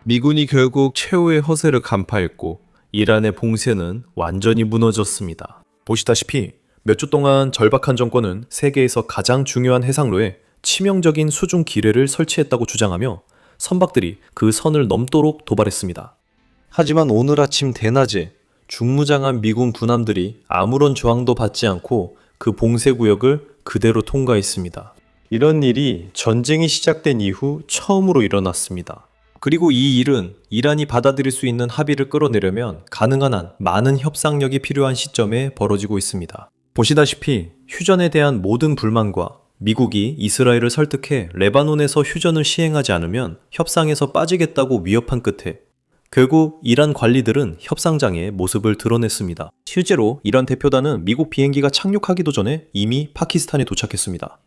미군이 결국 최후의 허세를 간파했고 이란의 봉쇄는 완전히 무너졌습니다. 보시다시피 몇 주 동안 절박한 정권은 세계에서 가장 중요한 해상로에 치명적인 수중 기뢰를 설치했다고 주장하며 선박들이 그 선을 넘도록 도발했습니다. 하지만 오늘 아침 대낮에 중무장한 미군 군함들이 아무런 저항도 받지 않고 그 봉쇄 구역을 그대로 통과했습니다. 이런 일이 전쟁이 시작된 이후 처음으로 일어났습니다. 그리고 이 일은 이란이 받아들일 수 있는 합의를 끌어내려면 가능한 한 많은 협상력이 필요한 시점에 벌어지고 있습니다. 보시다시피 휴전에 대한 모든 불만과 미국이 이스라엘을 설득해 레바논에서 휴전을 시행하지 않으면 협상에서 빠지겠다고 위협한 끝에 결국 이란 관리들은 협상장에 모습을 드러냈습니다. 실제로 이란 대표단은 미국 비행기가 착륙하기도 전에 이미 파키스탄에 도착했습니다.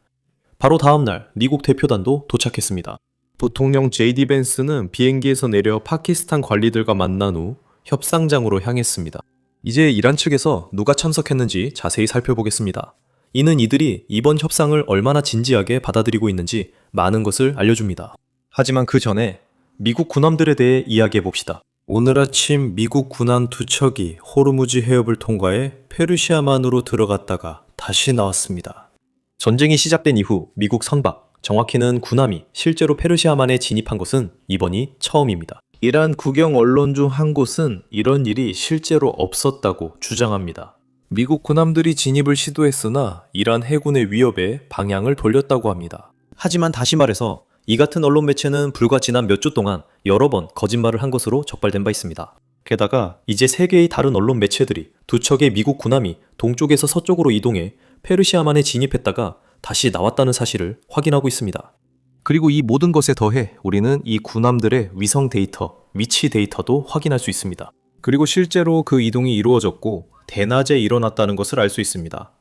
바로 다음날 미국 대표단도 도착했습니다. 부통령 J.D. 벤스는 비행기에서 내려 파키스탄 관리들과 만난 후 협상장으로 향했습니다. 이제 이란 측에서 누가 참석했는지 자세히 살펴보겠습니다. 이는 이들이 이번 협상을 얼마나 진지하게 받아들이고 있는지 많은 것을 알려줍니다. 하지만 그 전에 미국 군함들에 대해 이야기해봅시다. 오늘 아침 미국 군함 2척이 호르무즈 해협을 통과해 페르시아만으로 들어갔다가 다시 나왔습니다. 전쟁이 시작된 이후 미국 선박, 정확히는 군함이 실제로 페르시아만에 진입한 것은 이번이 처음입니다. 이란 국영 언론 중 한 곳은 이런 일이 실제로 없었다고 주장합니다. 미국 군함들이 진입을 시도했으나 이란 해군의 위협에 방향을 돌렸다고 합니다. 하지만 다시 말해서 이 같은 언론 매체는 불과 지난 몇 주 동안 여러 번 거짓말을 한 것으로 적발된 바 있습니다. 게다가 이제 세 개의 다른 언론 매체들이 두 척의 미국 군함이 동쪽에서 서쪽으로 이동해 페르시아만에 진입했다가 다시 나왔다는 사실을 확인하고 있습니다. 그리고 이 모든 것에 더해 우리는 이 군함들의 위성 데이터, 위치 데이터도 확인할 수 있습니다. 그리고 실제로 그 이동이 이루어졌고 대낮에 일어났다는 것을 알 수 있습니다.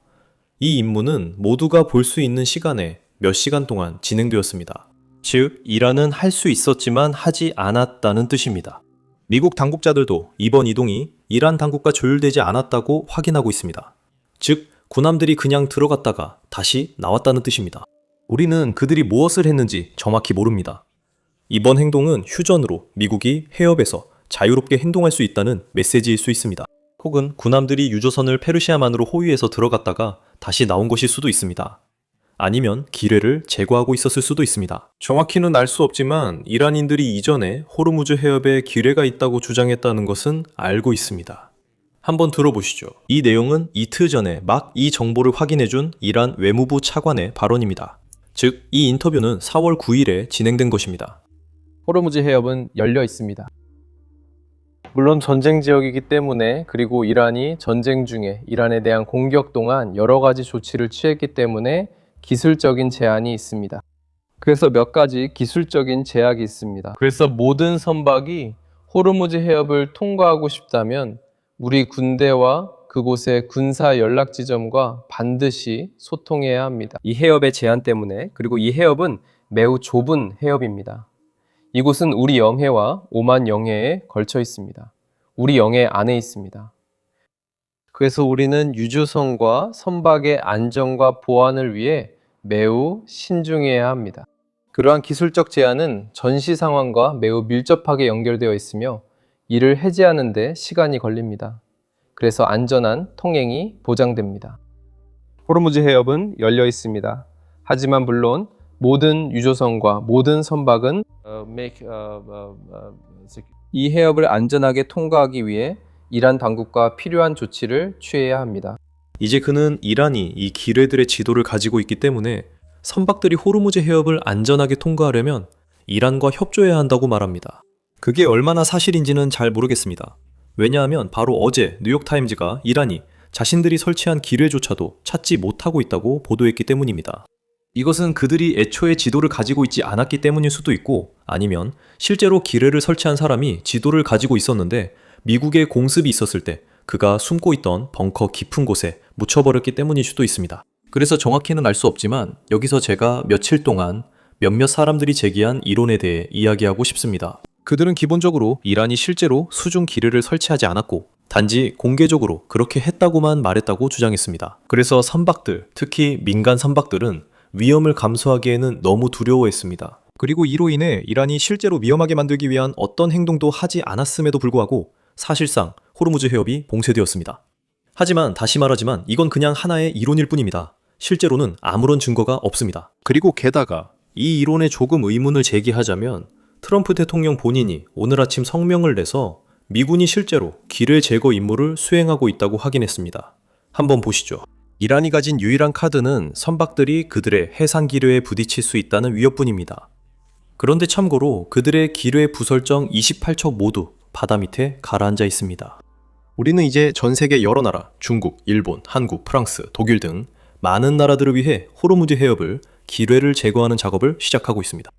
이 임무는 모두가 볼 수 있는 시간에 몇 시간 동안 진행되었습니다. 즉, 이란은 할 수 있었지만 하지 않았다는 뜻입니다. 미국 당국자들도 이번 이동이 이란 당국과 조율되지 않았다고 확인하고 있습니다. 즉, 군함들이 그냥 들어갔다가 다시 나왔다는 뜻입니다. 우리는 그들이 무엇을 했는지 정확히 모릅니다. 이번 행동은 휴전으로 미국이 해협에서 자유롭게 행동할 수 있다는 메시지일 수 있습니다. 혹은 군함들이 유조선을 페르시아만으로 호위해서 들어갔다가 다시 나온 것일 수도 있습니다. 아니면 기뢰를 제거하고 있었을 수도 있습니다. 정확히는 알 수 없지만 이란인들이 이전에 호르무즈 해협에 기뢰가 있다고 주장했다는 것은 알고 있습니다. 한번 들어보시죠. 이 내용은 이틀 전에 막 이 정보를 확인해준 이란 외무부 차관의 발언입니다. 즉, 이 인터뷰는 4월 9일에 진행된 것입니다. 호르무즈 해협은 열려 있습니다. 물론 전쟁 지역이기 때문에, 그리고 이란이 전쟁 중에 이란에 대한 공격 동안 여러 가지 조치를 취했기 때문에 기술적인 제한이 있습니다. 그래서 몇 가지 기술적인 제약이 있습니다. 그래서 모든 선박이 호르무즈 해협을 통과하고 싶다면 우리 군대와 그곳의 군사 연락 지점과 반드시 소통해야 합니다. 이 해협의 제한 때문에, 그리고 이 해협은 매우 좁은 해협입니다. 이곳은 우리 영해와 오만 영해에 걸쳐 있습니다. 우리 영해 안에 있습니다. 그래서 우리는 유조선과 선박의 안전과 보안을 위해 매우 신중해야 합니다. 그러한 기술적 제한은 전시 상황과 매우 밀접하게 연결되어 있으며 이를 해제하는 데 시간이 걸립니다. 그래서 안전한 통행이 보장됩니다. 호르무즈 해협은 열려 있습니다. 하지만 물론 모든 유조선과 모든 선박은 이 해협을 안전하게 통과하기 위해 이란 당국과 필요한 조치를 취해야 합니다. 이제 그는 이란이 이 기뢰들의 지도를 가지고 있기 때문에 선박들이 호르무즈 해협을 안전하게 통과하려면 이란과 협조해야 한다고 말합니다. 그게 얼마나 사실인지는 잘 모르겠습니다. 왜냐하면 바로 어제 뉴욕타임즈가 이란이 자신들이 설치한 기뢰조차도 찾지 못하고 있다고 보도했기 때문입니다. 이것은 그들이 애초에 지도를 가지고 있지 않았기 때문일 수도 있고, 아니면 실제로 기뢰를 설치한 사람이 지도를 가지고 있었는데 미국의 공습이 있었을 때 그가 숨고 있던 벙커 깊은 곳에 묻혀버렸기 때문일 수도 있습니다. 그래서 정확히는 알 수 없지만 여기서 제가 며칠 동안 몇몇 사람들이 제기한 이론에 대해 이야기하고 싶습니다. 그들은 기본적으로 이란이 실제로 수중 기뢰를 설치하지 않았고 단지 공개적으로 그렇게 했다고만 말했다고 주장했습니다. 그래서 선박들, 특히 민간 선박들은 위험을 감수하기에는 너무 두려워했습니다. 그리고 이로 인해 이란이 실제로 위험하게 만들기 위한 어떤 행동도 하지 않았음에도 불구하고 사실상 호르무즈 해협이 봉쇄되었습니다. 하지만 다시 말하지만 이건 그냥 하나의 이론일 뿐입니다. 실제로는 아무런 증거가 없습니다. 그리고 게다가 이 이론에 조금 의문을 제기하자면 트럼프 대통령 본인이 오늘 아침 성명을 내서 미군이 실제로 기뢰 제거 임무를 수행하고 있다고 확인했습니다. 한번 보시죠. 이란이 가진 유일한 카드는 선박들이 그들의 해상 기뢰에 부딪힐 수 있다는 위협뿐입니다. 그런데 참고로 그들의 기뢰 부설정 28척 모두 바다 밑에 가라앉아 있습니다. 우리는 이제 전 세계 여러 나라, 중국, 일본, 한국, 프랑스, 독일 등 많은 나라들을 위해 호르무즈 해협을 기뢰를 제거하는 작업을 시작하고 있습니다.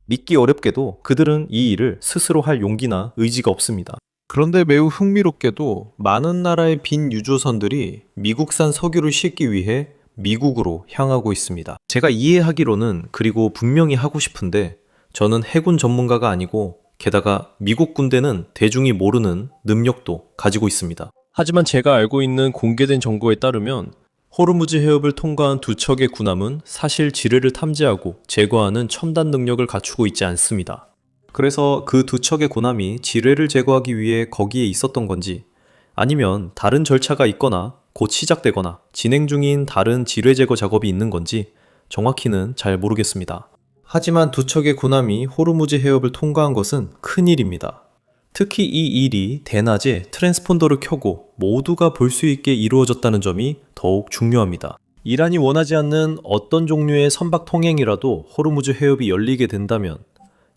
믿기 어렵게도 그들은 이 일을 스스로 할 용기나 의지가 없습니다. 그런데 매우 흥미롭게도 많은 나라의 빈 유조선들이 미국산 석유를 싣기 위해 미국으로 향하고 있습니다. 제가 이해하기로는, 그리고 분명히 하고 싶은데, 저는 해군 전문가가 아니고 게다가 미국 군대는 대중이 모르는 능력도 가지고 있습니다. 하지만 제가 알고 있는 공개된 정보에 따르면 호르무즈 해협을 통과한 두 척의 군함은 사실 지뢰를 탐지하고 제거하는 첨단 능력을 갖추고 있지 않습니다. 그래서 그 두 척의 군함이 지뢰를 제거하기 위해 거기에 있었던 건지, 아니면 다른 절차가 있거나 곧 시작되거나 진행 중인 다른 지뢰 제거 작업이 있는 건지 정확히는 잘 모르겠습니다. 하지만 두 척의 군함이 호르무즈 해협을 통과한 것은 큰일입니다. 특히 이 일이 대낮에 트랜스폰더를 켜고 모두가 볼 수 있게 이루어졌다는 점이 더욱 중요합니다. 이란이 원하지 않는 어떤 종류의 선박 통행이라도 호르무즈 해협이 열리게 된다면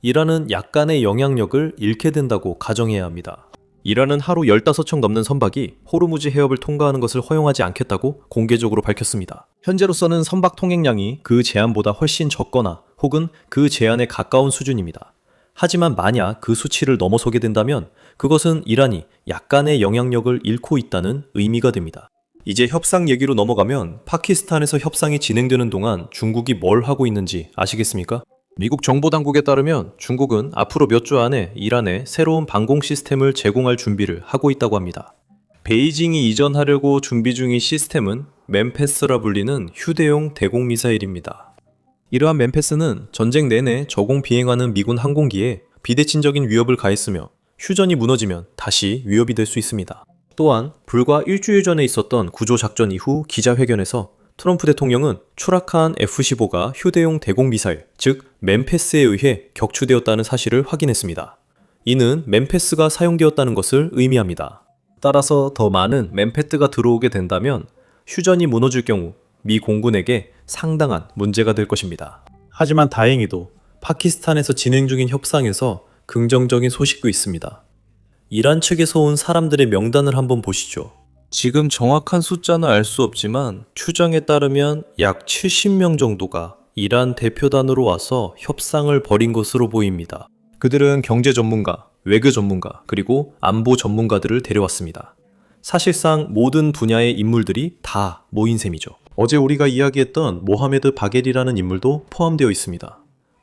이란은 약간의 영향력을 잃게 된다고 가정해야 합니다. 이란은 하루 15척 넘는 선박이 호르무즈 해협을 통과하는 것을 허용하지 않겠다고 공개적으로 밝혔습니다. 현재로서는 선박 통행량이 그 제한보다 훨씬 적거나 혹은 그 제한에 가까운 수준입니다. 하지만 만약 그 수치를 넘어서게 된다면 그것은 이란이 약간의 영향력을 잃고 있다는 의미가 됩니다. 이제 협상 얘기로 넘어가면 파키스탄에서 협상이 진행되는 동안 중국이 뭘 하고 있는지 아시겠습니까? 미국 정보당국에 따르면 중국은 앞으로 몇 주 안에 이란에 새로운 방공 시스템을 제공할 준비를 하고 있다고 합니다. 베이징이 이전하려고 준비 중인 시스템은 맨패스라 불리는 휴대용 대공미사일입니다. 이러한 맨패스는 전쟁 내내 저공 비행하는 미군 항공기에 비대칭적인 위협을 가했으며 휴전이 무너지면 다시 위협이 될 수 있습니다. 또한 불과 일주일 전에 있었던 구조작전 이후 기자회견에서 트럼프 대통령은 추락한 F-15가 휴대용 대공미사일, 즉 맨패스에 의해 격추되었다는 사실을 확인했습니다. 이는 맨패스가 사용되었다는 것을 의미합니다. 따라서 더 많은 맨패스가 들어오게 된다면 휴전이 무너질 경우 미 공군에게 상당한 문제가 될 것입니다. 하지만 다행히도 파키스탄에서 진행 중인 협상에서 긍정적인 소식도 있습니다. 이란 측에서 온 사람들의 명단을 한번 보시죠. 지금 정확한 숫자는 알 수 없지만 추정에 따르면 약 70명 정도가 이란 대표단으로 와서 협상을 벌인 것으로 보입니다. 그들은 경제 전문가, 외교 전문가, 그리고 안보 전문가들을 데려왔습니다. 사실상 모든 분야의 인물들이 다 모인 셈이죠. 어제 우리가 이야기했던 모하메드 바겔이라는 인물도 포함되어 있습니다.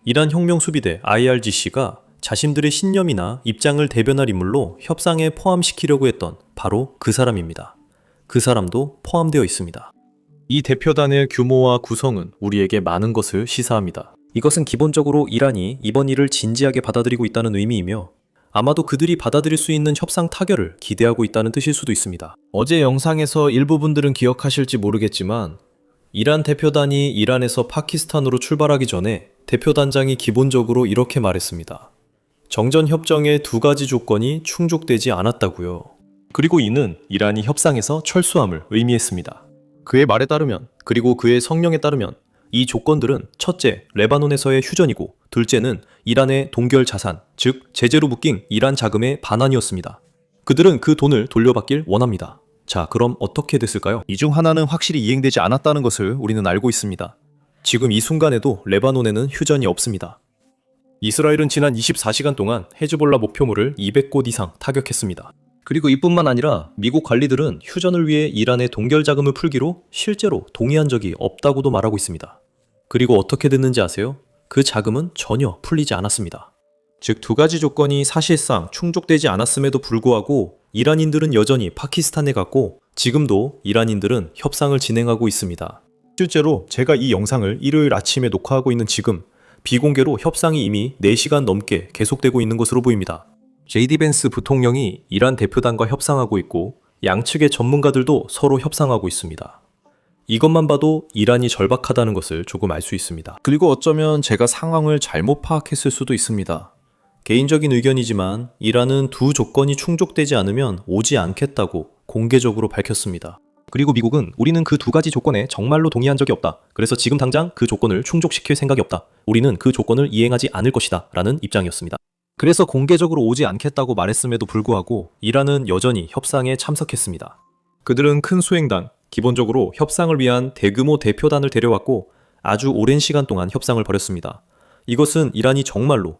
이란 혁명수비대 IRGC가 자신들의 신념이나 입장을 대변할 인물로 협상에 포함시키려고 했던 바로 그 사람입니다. 그 사람도 포함되어 있습니다. 이 대표단의 규모와 구성은 우리에게 많은 것을 시사합니다. 이것은 기본적으로 이란이 이번 일을 진지하게 받아들이고 있다는 의미이며 아마도 그들이 받아들일 수 있는 협상 타결을 기대하고 있다는 뜻일 수도 있습니다. 어제 영상에서 일부분들은 기억하실지 모르겠지만 이란 대표단이 이란에서 파키스탄으로 출발하기 전에 대표단장이 기본적으로 이렇게 말했습니다. 정전협정의 두 가지 조건이 충족되지 않았다고요. 그리고 이는 이란이 협상에서 철수함을 의미했습니다. 그의 말에 따르면, 그리고 그의 성명에 따르면 이 조건들은 첫째, 레바논에서의 휴전이고 둘째는 이란의 동결 자산, 즉 제재로 묶인 이란 자금의 반환이었습니다. 그들은 그 돈을 돌려받길 원합니다. 자, 그럼 어떻게 됐을까요? 이 중 하나는 확실히 이행되지 않았다는 것을 우리는 알고 있습니다. 지금 이 순간에도 레바논에는 휴전이 없습니다. 이스라엘은 지난 24시간 동안 헤즈볼라 목표물을 200곳 이상 타격했습니다. 그리고 이뿐만 아니라 미국 관리들은 휴전을 위해 이란의 동결 자금을 풀기로 실제로 동의한 적이 없다고도 말하고 있습니다. 그리고 어떻게 됐는지 아세요? 그 자금은 전혀 풀리지 않았습니다. 즉 두 가지 조건이 사실상 충족되지 않았음에도 불구하고 이란인들은 여전히 파키스탄에 갔고 지금도 이란인들은 협상을 진행하고 있습니다. 실제로 제가 이 영상을 일요일 아침에 녹화하고 있는 지금 비공개로 협상이 이미 4시간 넘게 계속되고 있는 것으로 보입니다. JD 벤스 부통령이 이란 대표단과 협상하고 있고 양측의 전문가들도 서로 협상하고 있습니다. 이것만 봐도 이란이 절박하다는 것을 조금 알 수 있습니다. 그리고 어쩌면 제가 상황을 잘못 파악했을 수도 있습니다. 개인적인 의견이지만 이란은 두 조건이 충족되지 않으면 오지 않겠다고 공개적으로 밝혔습니다. 그리고 미국은 우리는 그 두 가지 조건에 정말로 동의한 적이 없다. 그래서 지금 당장 그 조건을 충족시킬 생각이 없다. 우리는 그 조건을 이행하지 않을 것이다. 라는 입장이었습니다. 그래서 공개적으로 오지 않겠다고 말했음에도 불구하고 이란은 여전히 협상에 참석했습니다. 그들은 큰 수행단, 기본적으로 협상을 위한 대규모 대표단을 데려왔고 아주 오랜 시간 동안 협상을 벌였습니다. 이것은 이란이 정말로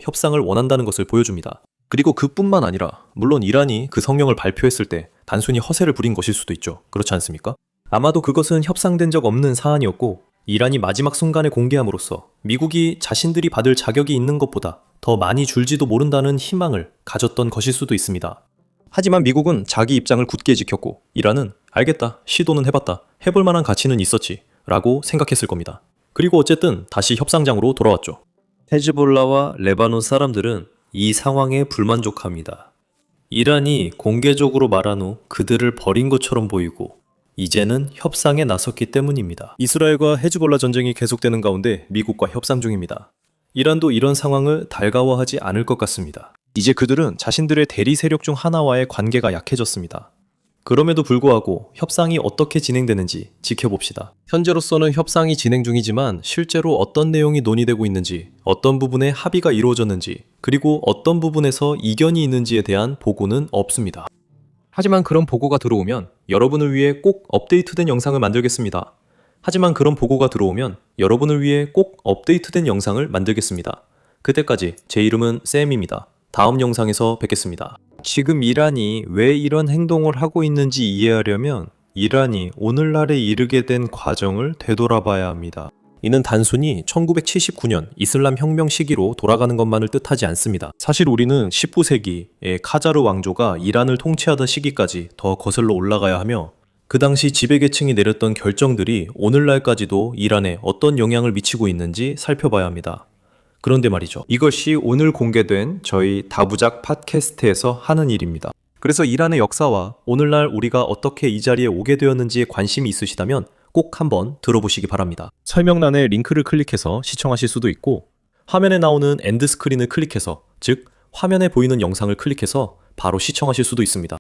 협상을 원한다는 것을 보여줍니다. 그리고 그뿐만 아니라 물론 이란이 그 성명을 발표했을 때 단순히 허세를 부린 것일 수도 있죠. 그렇지 않습니까? 아마도 그것은 협상된 적 없는 사안이었고 이란이 마지막 순간에 공개함으로써 미국이 자신들이 받을 자격이 있는 것보다 더 많이 줄지도 모른다는 희망을 가졌던 것일 수도 있습니다. 하지만 미국은 자기 입장을 굳게 지켰고 이란은 알겠다, 시도는 해봤다, 해볼 만한 가치는 있었지 라고 생각했을 겁니다. 그리고 어쨌든 다시 협상장으로 돌아왔죠. 헤즈볼라와 레바논 사람들은 이 상황에 불만족합니다. 이란이 공개적으로 말한 후 그들을 버린 것처럼 보이고 이제는 협상에 나섰기 때문입니다. 이스라엘과 헤즈볼라 전쟁이 계속되는 가운데 미국과 협상 중입니다. 이란도 이런 상황을 달가워하지 않을 것 같습니다. 이제 그들은 자신들의 대리 세력 중 하나와의 관계가 약해졌습니다. 그럼에도 불구하고 협상이 어떻게 진행되는지 지켜봅시다. 현재로서는 협상이 진행 중이지만 실제로 어떤 내용이 논의되고 있는지, 어떤 부분에 합의가 이루어졌는지, 그리고 어떤 부분에서 이견이 있는지에 대한 보고는 없습니다. 하지만 그런 보고가 들어오면 여러분을 위해 꼭 업데이트된 영상을 만들겠습니다. 그때까지 제 이름은 쌤입니다. 다음 영상에서 뵙겠습니다. 지금 이란이 왜 이런 행동을 하고 있는지 이해하려면 이란이 오늘날에 이르게 된 과정을 되돌아봐야 합니다. 이는 단순히 1979년 이슬람 혁명 시기로 돌아가는 것만을 뜻하지 않습니다. 사실 우리는 19세기의 카자르 왕조가 이란을 통치하던 시기까지 더 거슬러 올라가야 하며 그 당시 지배계층이 내렸던 결정들이 오늘날까지도 이란에 어떤 영향을 미치고 있는지 살펴봐야 합니다. 그런데 말이죠. 이것이 오늘 공개된 저희 다부작 팟캐스트에서 하는 일입니다. 그래서 이란의 역사와 오늘날 우리가 어떻게 이 자리에 오게 되었는지에 관심이 있으시다면 꼭 한번 들어보시기 바랍니다. 설명란에 링크를 클릭해서 시청하실 수도 있고 화면에 나오는 엔드 스크린을 클릭해서 즉 화면에 보이는 영상을 클릭해서 바로 시청하실 수도 있습니다.